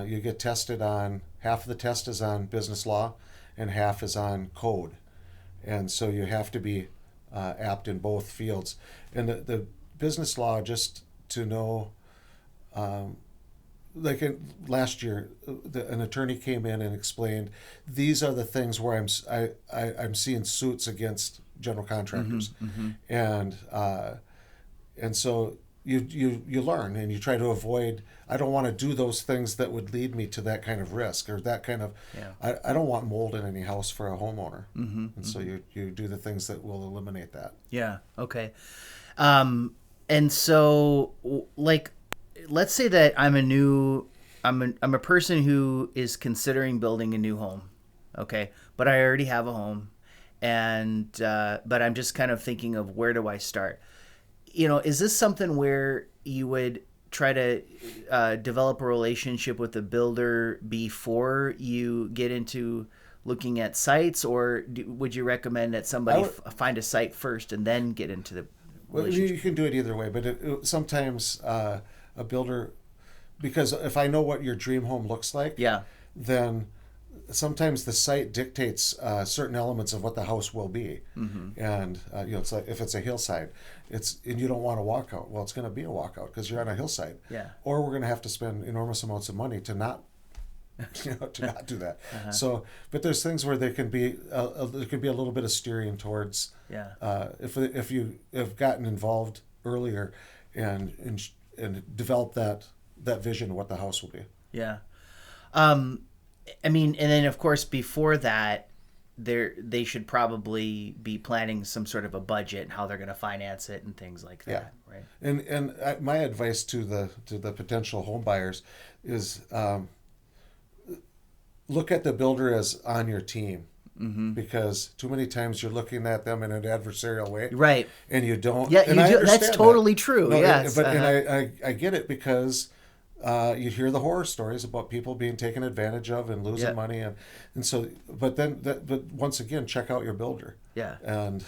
you get tested on half of the test is on business law, and half is on code, and so you have to be apt in both fields. And the business law, just to know, last year, an attorney came in and explained these are the things where I'm seeing suits against general contractors, and so you learn and you try to avoid. I don't want to do those things that would lead me to that kind of risk or that kind of. Yeah. I don't want mold in any house for a homeowner, and so you do the things that will eliminate that. Yeah. Okay. And so like, let's say that I'm a person who is considering building a new home. Okay, but I already have a home, and but I'm just kind of thinking of where do I start. Is this something where you would try to develop a relationship with the builder before you get into looking at sites, or would you recommend that somebody find a site first and then get into the relationship? Well, you can do it either way, but sometimes a builder, because if I know what your dream home looks like, then sometimes the site dictates certain elements of what the house will be, and it's like if it's a hillside, and you don't want a walkout. Well, it's going to be a walkout because you're on a hillside. Yeah. Or we're going to have to spend enormous amounts of money to not, to not do that. So, but there's things where there can be a little bit of steering towards. Yeah. If you have gotten involved earlier, and develop that vision of what the house will be. Yeah. I mean, and then of course before that, they should probably be planning some sort of a budget and how they're going to finance it and things like that, right? And my advice to the potential home buyers is look at the builder as on your team, because too many times you're looking at them in an adversarial way, right? And you don't. Yeah, and I understand that's totally that. true. No, yes, and I get it because. You hear the horror stories about people being taken advantage of and losing money, and so. But once again, check out your builder. Yeah. And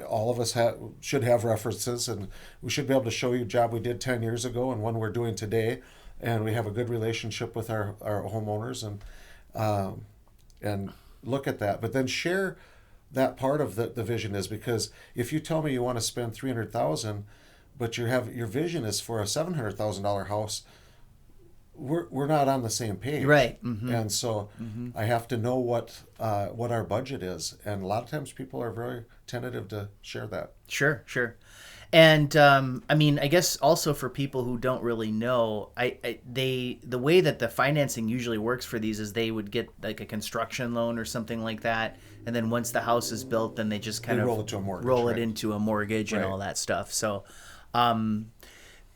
all of us should have references, and we should be able to show you a job we did 10 years ago and one we're doing today, and we have a good relationship with our homeowners, and look at that. But then share that part of the vision is, because if you tell me you want to spend $300,000. But your vision is for a $700,000 house, we're not on the same page, right? And so I have to know what our budget is, and a lot of times people are very tentative to share that. Sure. And I mean, I guess also for people who don't really know, the way that the financing usually works for these is they would get like a construction loan or something like that, and then once the house is built, then they just kind of roll it to a mortgage, it into a mortgage and all that stuff. So.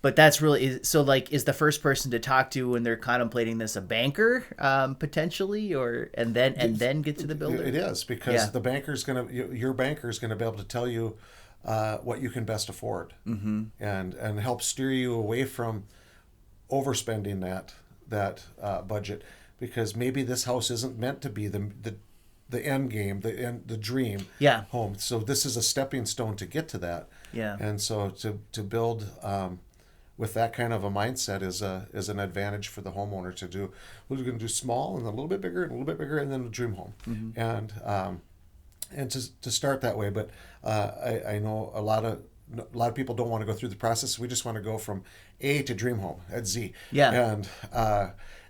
But that's really, so like, is the first person to talk to when they're contemplating this a banker, potentially, and then get to the builder? It is, because the banker's your banker's gonna be able to tell you what you can best afford, and help steer you away from overspending that budget, because maybe this house isn't meant to be the end game, the dream home. So this is a stepping stone to get to that. Yeah. And so to build with that kind of a mindset is an advantage for the homeowner to do. We're going to do small and a little bit bigger and a little bit bigger, and then a dream home. And to start that way. But I know a lot of people don't want to go through the process. We just want to go from A to dream home at Z. Yeah.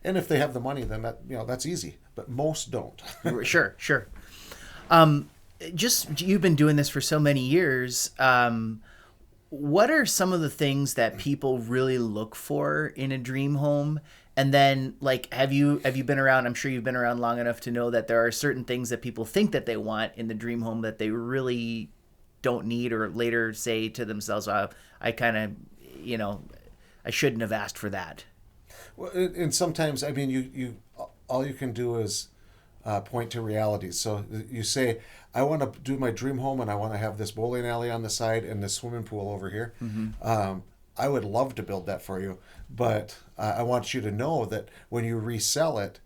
And if they have the money, then that's easy. But most don't. Sure. Just, you've been doing this for so many years. what are some of the things that people really look for in a dream home? And then, like, have you been around? I'm sure you've been around long enough to know that there are certain things that people think that they want in the dream home that they really don't need, or later say to themselves, I kind of, I shouldn't have asked for that. Well, and sometimes, I mean, you all you can do is point to reality. So you say, I want to do my dream home, and I want to have this bowling alley on the side and this swimming pool over here. I would love to build that for you, but I want you to know that when you resell it,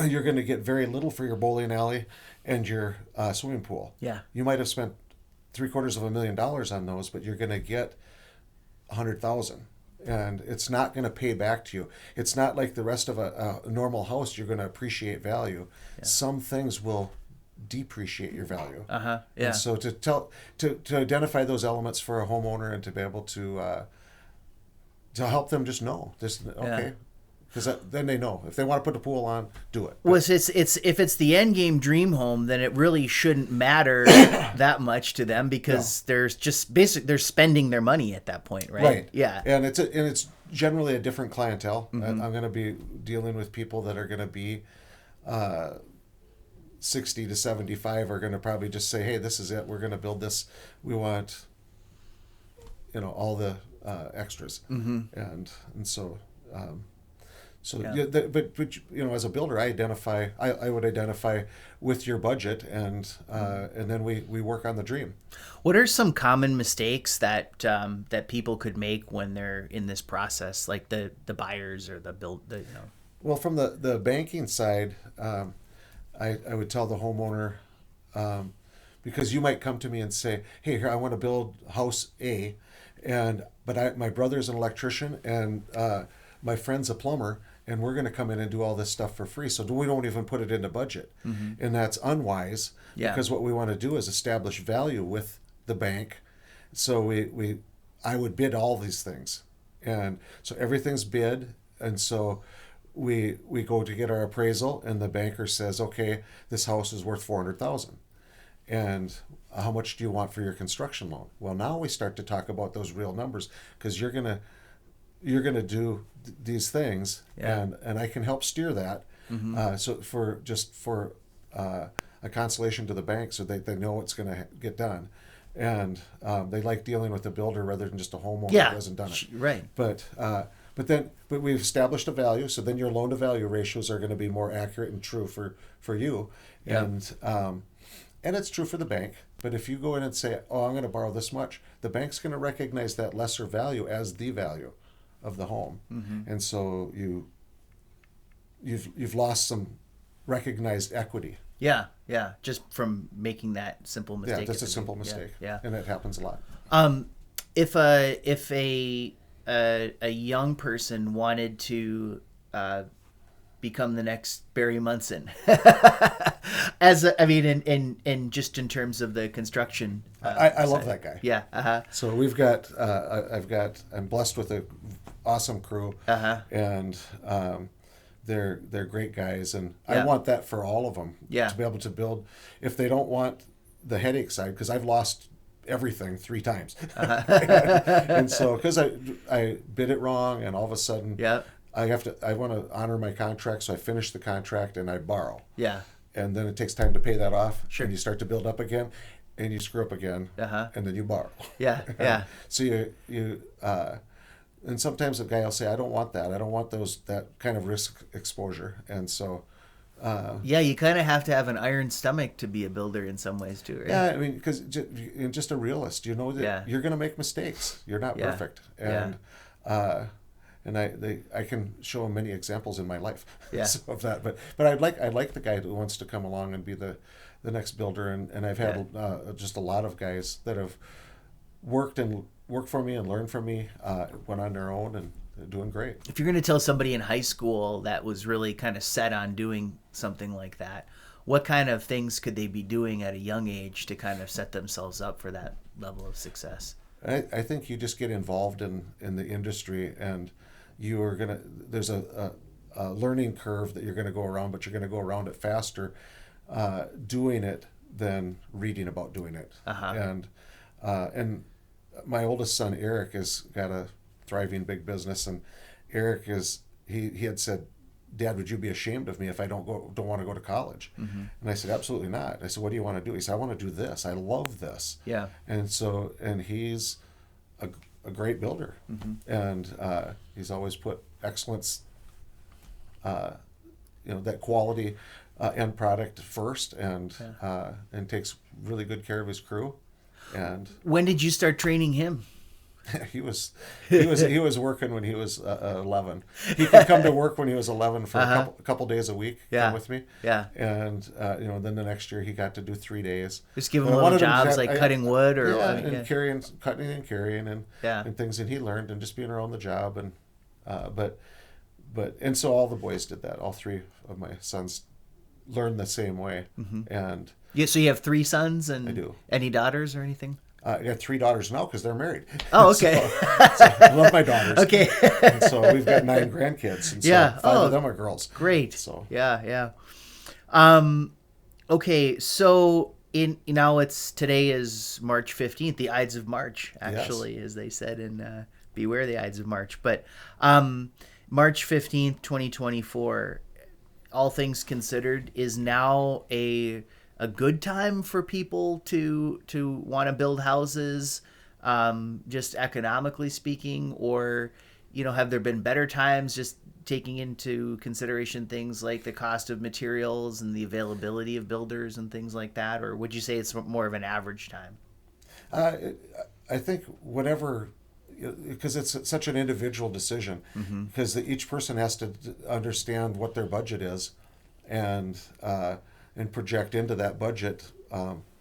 you're going to get very little for your bowling alley and your swimming pool. Yeah. You might have spent $750,000 on those, but you're going to get 100,000, and it's not going to pay back to you. It's not like the rest of a normal house. You're going to appreciate value. Yeah. Some things will depreciate your value. Yeah. And so to identify those elements for a homeowner and to be able to help them just know this, okay. Because then they know if they want to put the pool on, do it. Well, it's if it's the end game dream home, then it really shouldn't matter that much to them, because there's just they're spending their money at that point, right? Right. Yeah. And it's generally a different clientele. I'm going to be dealing with people that are going to be 60 to 75 are going to probably just say, hey, this is it. We're going to build this. We want, all the extras, and so. But as a builder, I would identify with your budget, and then we work on the dream. What are some common mistakes that that people could make when they're in this process, like the buyers or the build? Well, from the banking side, I would tell the homeowner, because you might come to me and say, hey, here, I want to build house A, but my brother's an electrician and my friend's a plumber, and we're going to come in and do all this stuff for free. So we don't even put it into budget. And that's unwise, because what we want to do is establish value with the bank. So I would bid all these things. And so everything's bid. And so we go to get our appraisal, and the banker says, okay, this house is worth $400,000. And how much do you want for your construction loan? Well, now we start to talk about those real numbers, because you're going to do these things, and I can help steer that. So for a consolation to the bank, so they know it's going to get done, and they like dealing with a builder rather than just a homeowner who hasn't done it. Right. But we've established a value, so then your loan to value ratios are going to be more accurate and true for you, and it's true for the bank. But if you go in and say, oh, I'm going to borrow this much, the bank's going to recognize that lesser value as the value of the home. And so you've lost some recognized equity. Yeah, just from making that simple mistake. Yeah, that's a simple mistake. Yeah. And it happens a lot. If a young person wanted to become the next Barry Munson, in just in terms of the construction, I love that guy. Yeah. So I'm blessed with an awesome crew, and they're great guys, and I want that for all of them. To be able to build, if they don't want the headache side, because I've lost everything 3 times, and so because I bid it wrong, and all of a sudden, I want to honor my contract, so I finish the contract and I borrow. And then it takes time to pay that off. Sure. And you start to build up again, and you screw up again, and then you borrow. So you and sometimes a guy will say, I don't want that. I don't want that kind of risk exposure. And so you kind of have to have an iron stomach to be a builder in some ways too, right? Yeah, I mean, because just a realist, you know that you're going to make mistakes. You're not perfect. And and I can show him many examples in my life of that. But I'd like the guy who wants to come along and be the next builder. And I've had just a lot of guys that have worked for me and learned from me, went on their own, and they're doing great. If you're going to tell somebody in high school that was really kind of set on doing something like that, what kind of things could they be doing at a young age to kind of set themselves up for that level of success? I think you just get involved in the industry, and there's a learning curve that you're going to go around, but you're going to go around it faster doing it than reading about doing it. And my oldest son Eric has got a thriving big business, and Eric is he had said, Dad, would you be ashamed of me if I don't want to go to college? Mm-hmm. And I said, absolutely not. I said, what do you want to do? He said, I want to do this. I love this. Yeah. And he's a great builder, Mm-hmm. and he's always put excellence, that quality end product first, and takes really good care of his crew. And When did you start training him? he was working when he was 11. He could come to work when he was 11 for a couple days a week. Yeah. Come with me. Yeah. And then the next year he got to do 3 days. Just give him And I little wanted him to jobs have- like cutting wood or carrying, cutting and carrying, and Yeah. and things, and he learned, and just being around the job, and and so all the boys did that. All 3 of my sons learned the same way. Mm-hmm. And Yeah, so you have 3 sons and I do. Any daughters or anything? I got 3 daughters now because they're married. Oh, okay. So I love my daughters. Okay. And so we've got 9 grandkids, and so Yeah. 5 of them are girls. Great. So Yeah. Okay, so today is March 15th, the Ides of March, actually, as they said in Beware the Ides of March. But March 15th, 2024, all things considered, is now a good time for people to want to build houses, just economically speaking, or have there been better times, just taking into consideration things like the cost of materials and the availability of builders and things like that, or would you say it's more of an average time? I think whatever, because it's such an individual decision, because each person has to understand what their budget is, and project into that budget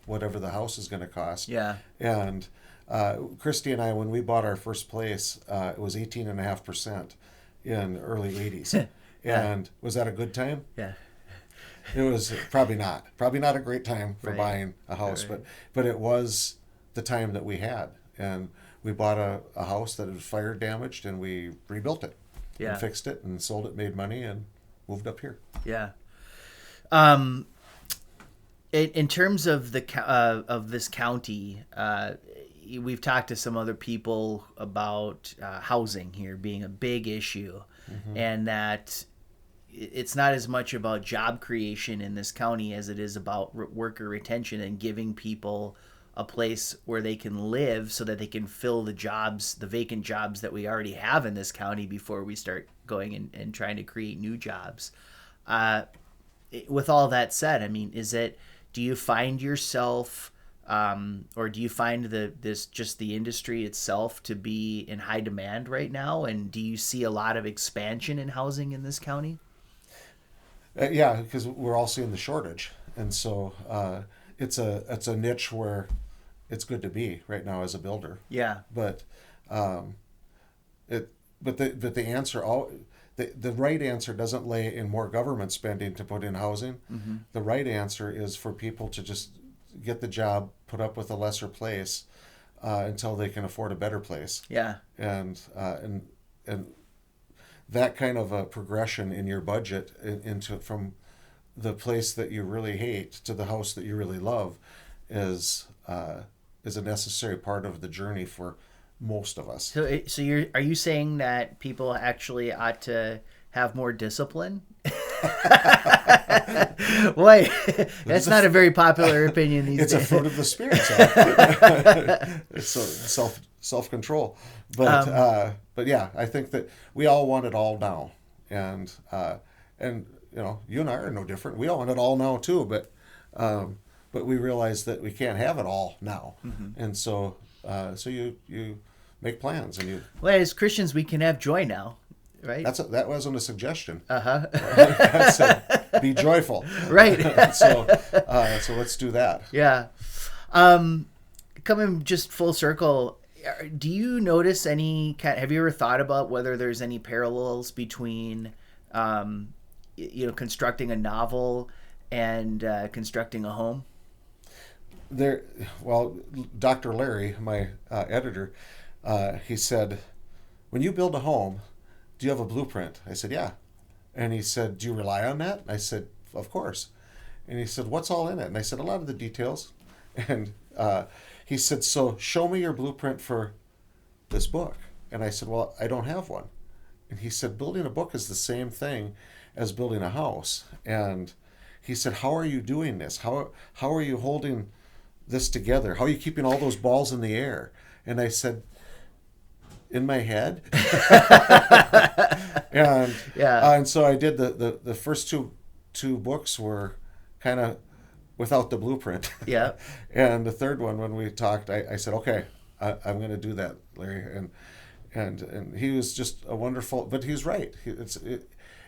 whatever the house is going to cost. Yeah. And Christy and I, when we bought our first place, it was 18.5% in early 80s. Yeah. And was that a good time? Yeah. It was probably not a great time for Right. buying a house, Right. but it was the time that we had. And we bought a house that was fire damaged, and we rebuilt it, Yeah. and fixed it, and sold it, made money, and moved up here. Yeah. In terms of of this county, we've talked to some other people about housing here being a big issue, and that it's not as much about job creation in this county as it is about worker retention and giving people a place where they can live so that they can fill the vacant jobs that we already have in this county before we start going and trying to create new jobs. With all that said, I mean, do you find yourself, or do you find the industry itself to be in high demand right now? And do you see a lot of expansion in housing in this county? Yeah, because we're all seeing the shortage, and so it's a niche where it's good to be right now as a builder. Yeah. But the answer the right answer doesn't lay in more government spending to put in housing. Mm-hmm. The right answer is for people to just get the job, put up with a lesser place until they can afford a better place. Yeah. And that kind of a progression in your budget into from the place that you really hate to the house that you really love is a necessary part of the journey for most of us. So are you saying that people actually ought to have more discipline? Boy, that's not a very popular opinion these days. It's a fruit of the spirit. It's self-control. But yeah, I think that we all want it all now, and you and I are no different. We all want it all now too, but we realize that we can't have it all now, and so you make plans, and well, as Christians, we can have joy now, right? that wasn't a suggestion. Uh-huh. Said, be joyful. Right. so let's do that. Yeah. Coming just full circle, do you notice have you ever thought about whether there's any parallels between, constructing a novel and constructing a home? Dr. Larry, my editor, he said, when you build a home, do you have a blueprint? I said, yeah. And he said, do you rely on that? I said, of course. And he said, what's all in it? And I said, a lot of the details. And he said, so show me your blueprint for this book. And I said, well, I don't have one. And he said, building a book is the same thing as building a house. And he said, how are you doing this? How are you holding this together? How are you keeping all those balls in the air? And I said, in my head. And Yeah. and so I did the first two books were kind of without the blueprint. Yeah. And the third one, when we talked, I said, okay, I'm going to do that, Larry. And he was just a wonderful, but he's right.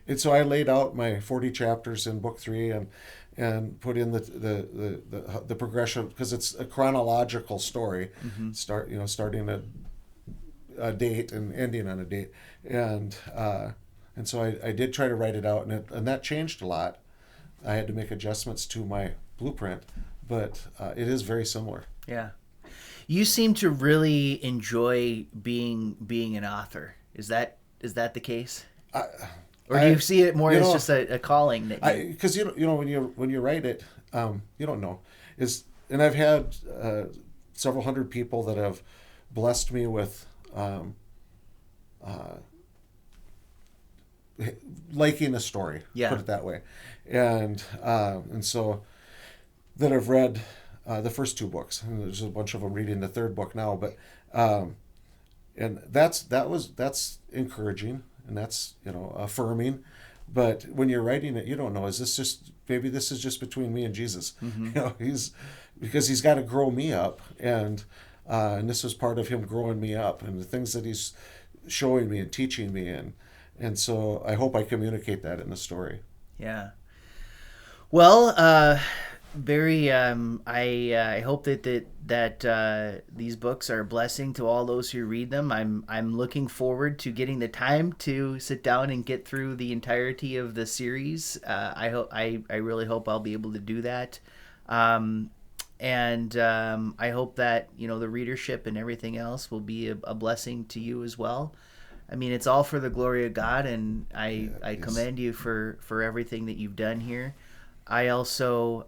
And so I laid out my 40 chapters in book 3 and put in the progression, because it's a chronological story. Starting at a date and ending on a date, and so I did try to write it out, and that changed a lot. I had to make adjustments to my blueprint, but it is very similar. Yeah. You seem to really enjoy being an author. Is that the case? Or do you see it more as just a calling that you... Because when you write it, you don't know. And I've had several hundred people that have blessed me with liking a story. Yeah. Put it that way, and so that I've read the first 2 books, and there's a bunch of them reading the 3rd book now. But and that's encouraging, and that's affirming. But when you're writing it, you don't know, maybe this is just between me and Jesus. Because he's got to grow me up, and this was part of him growing me up, and the things that he's showing me and teaching me, and so I hope I communicate that in the story. Yeah. Well, Barry, I hope that these books are a blessing to all those who read them. I'm looking forward to getting the time to sit down and get through the entirety of the series. I really hope I'll be able to do that. And I hope that the readership and everything else will be a blessing to you as well. I mean, it's all for the glory of God, and I commend you for everything that you've done here. I also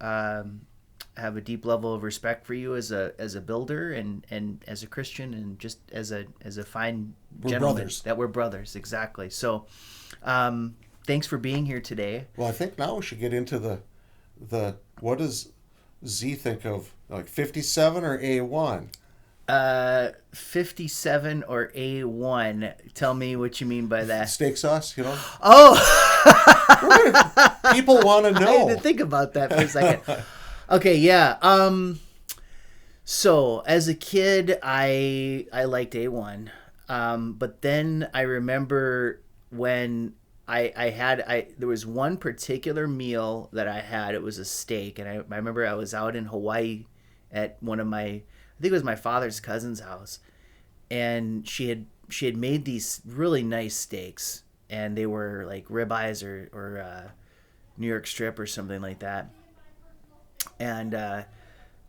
have a deep level of respect for you as a builder and as a Christian, and just as a fine gentleman. Brothers. That we're brothers, exactly. So, thanks for being here today. Well, I think now we should get into the what does Z think of, like 57 or A1? 57 or A1. Tell me what you mean by that. Steak sauce, Oh, people want to know. I had to think about that for a second. Okay, yeah. So as a kid, I liked A1, but then I remember when there was one particular meal that I had. It was a steak, and I remember I was out in Hawaii at one of I think it was my father's cousin's house, and she had made these really nice steaks, and they were like ribeyes or New York strip or something like that. And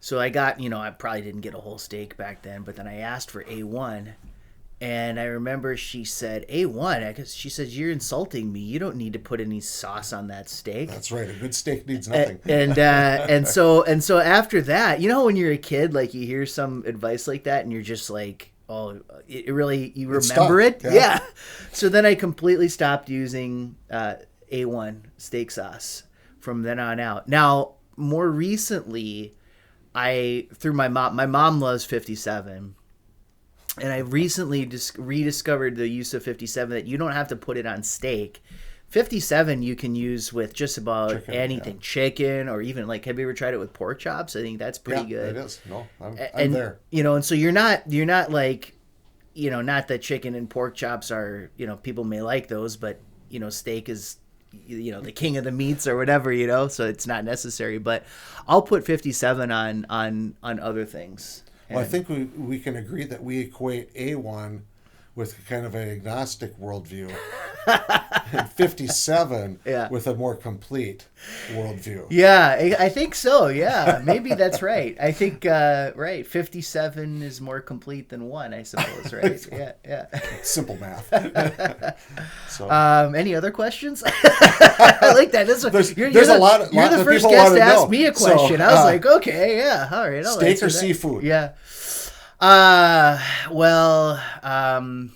so I got, I probably didn't get a whole steak back then, but then I asked for A1. And I remember she said, A1? She said, you're insulting me. You don't need to put any sauce on that steak. That's right. A good steak needs nothing. And so after that, when you're a kid, like you hear some advice like that and you're just like, oh, it really, you remember it? Yeah. So then I completely stopped using A1 steak sauce from then on out. Now, more recently, through my mom loves 57. And I recently rediscovered the use of 57, that you don't have to put it on steak. 57 you can use with just about anything, yeah. Chicken, or even have you ever tried it with pork chops? I think that's pretty good. It is. No, I'm there. And so you're not like, not that chicken and pork chops are, people may like those, but steak is, the king of the meats or whatever, so it's not necessary. But I'll put 57 on other things. Well, I think we can agree that we equate A1 with kind of an agnostic worldview. and 57 Yeah. with a more complete worldview. Yeah, I think so. Yeah, maybe that's right. I think right. 57 is more complete than 1, I suppose. Right? Yeah, yeah. Simple math. So Any other questions? I like that. there's a lot. You're the of first people guest wanna to ask know. me a question. So, I was like, okay, yeah, all right. I'll steak answer or that. seafood? Yeah. Well, I'm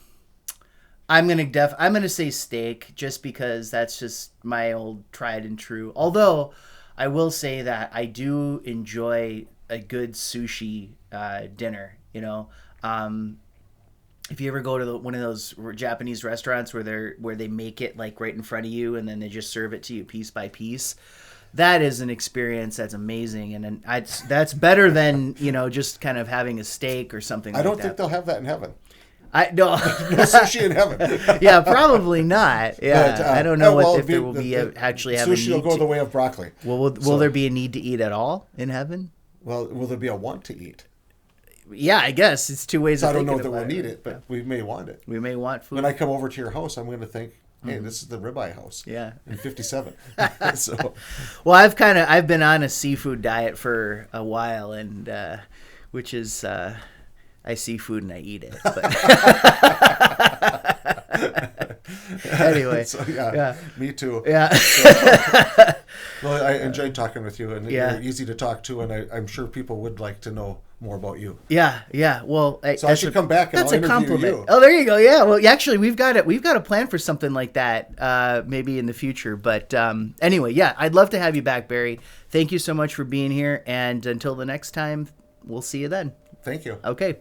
gonna say steak just because that's just my old tried and true. Although I will say that I do enjoy a good sushi dinner. You know, if you ever go to one of those Japanese restaurants where they make it like right in front of you and then they just serve it to you piece by piece. That is an experience that's amazing, and that's better than just kind of having a steak or something. I don't like that. think they'll have that in heaven. No No sushi in heaven. Yeah, probably not. Yeah, But, I don't know well, if there will be actually have a sushi will need go the way of broccoli. Will there be a need to eat at all in heaven? Well, will there be a want to eat? Yeah, I guess it's two ways. So of I don't know thinking that we'll about need it, but we may want it. We may want food. When I come over to your house, I'm going to think, hey, this is the ribeye house. Yeah. In 57. So, well, I've been on a seafood diet for a while, and which is I see food and I eat it. But anyway, so, yeah, me too. Yeah. So, well, I enjoyed talking with you, and Yeah. you're easy to talk to, and I'm sure people would like to know more about you. Yeah. Well, So I should come back and that's I'll a interview compliment. you. Oh, there you go. Yeah. Well, actually, we've got a plan for something like that, maybe in the future. But anyway, yeah, I'd love to have you back, Barry. Thank you so much for being here, and until the next time, we'll see you then. Thank you. Okay.